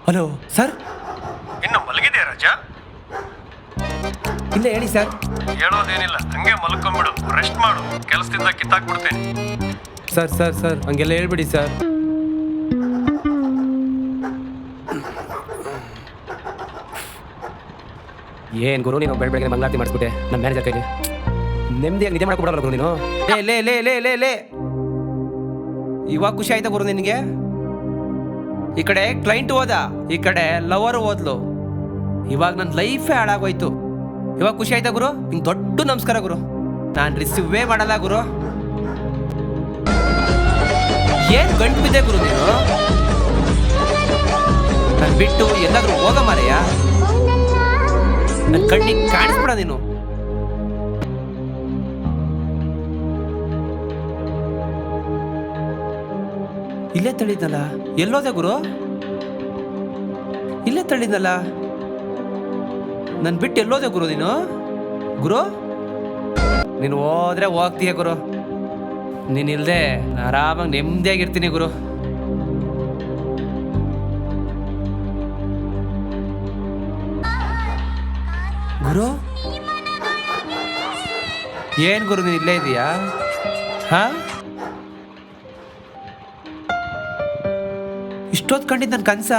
Hello sir. ಇನ್ನು ಮಲಗಿದೆಯಾ ರಾಜಾ? ಇಲ್ಲ ಹೇಳಿ ಸರ್. ಹೇಳೋದೇನಿಲ್ಲ, ಹಂಗೆ ಮಲ್ಕೊಂಬಿಡು, ರೆಸ್ಟ್ ಮಾಡು, ಕೆಲಸದಿಂದ ಕಿತ್ತಾಕ್ಬಿಡ್ತೇನೆ. ಸರ್ ಸರ್ ಸರ್ ಹಂಗೆಲ್ಲ ಹೇಳ್ಬಿಡಿ ಸರ್. ಏನು ಗುರು ನೀನು ಬೆಳಗ್ಗೆ ಮಂಗಳಾರತಿ ಮಾಡಿಸ್ಬಿಟ್ಟೆ ನಮ್ಮ ಮ್ಯಾನೇಜರ್ ಕೈಲಿ. ನೆಮ್ಮದಿಯಾಗಿ ನಿದ್ದೆ ಮಾಡ್ಕೊಬಿಡಲ್ಲ ಗುರು ನೀನು. ಲೇ ಲೇ ಲೇ ಲೇ ಲೇ ಇವಾಗ ಖುಷಿ ಆಯ್ತಾ ಗುರು ನಿನಗೆ? ಈ ಕಡೆ ಕ್ಲೈಂಟ್ ಹೋದ, ಈ ಕಡೆ ಲವರ್ ಹೋದ್ಲು. ಇವಾಗ ನನ್ನ ಲೈಫೇ ಹಾಳಾಗೋಯ್ತು. ಇವಾಗ ಖುಷಿ ಆಯ್ತಾ ಗುರು? ನಿಂಗೆ ದೊಡ್ಡ ನಮಸ್ಕಾರ ಗುರು. ನಾನು ರಿಸೀವೇ ಮಾಡಲ್ಲ ಗುರು. ಏನ್ ಗಂಟು ಬಿದ್ದೆ ಗುರು ನೀನು? ನಾನು ಬಿಟ್ಟು ಎಲ್ಲಾದ್ರೂ ಹೋಗ ಮಾರಯ್ಯ. ನನ್ನ ಕಣ್ಣಿಗೆ ಕಾಣಿಸ್ಬಿಡ ನೀನು. ಇಲ್ಲೇ ತಳ್ಳಿದ್ನಲ್ಲ, ಎಲ್ಲೋದೆ ಗುರು? ಇಲ್ಲೇ ತಳ್ಳಿದ್ನಲ್ಲ, ನನ್ ಬಿಟ್ಟು ಎಲ್ಲೋದೆ ಗುರು ನೀನು? ಗುರು ನೀನು ಹೋದ್ರೆ ಹೋಗ್ತೀಯ ಗುರು. ನೀನಿಲ್ದೆ ಆರಾಮಾಗಿ ನೆಮ್ಮದಿಯಾಗಿರ್ತೀನಿ ಗುರು. ಗುರು ಏನ್ ಗುರು ನೀನು ಇಲ್ಲೇ ಇದೀಯಾ? ಹಾ, ಇಷ್ಟೊತ್ತು ಕಂಡಿದ್ದು ನನ್ನ ಕನ್ಸ?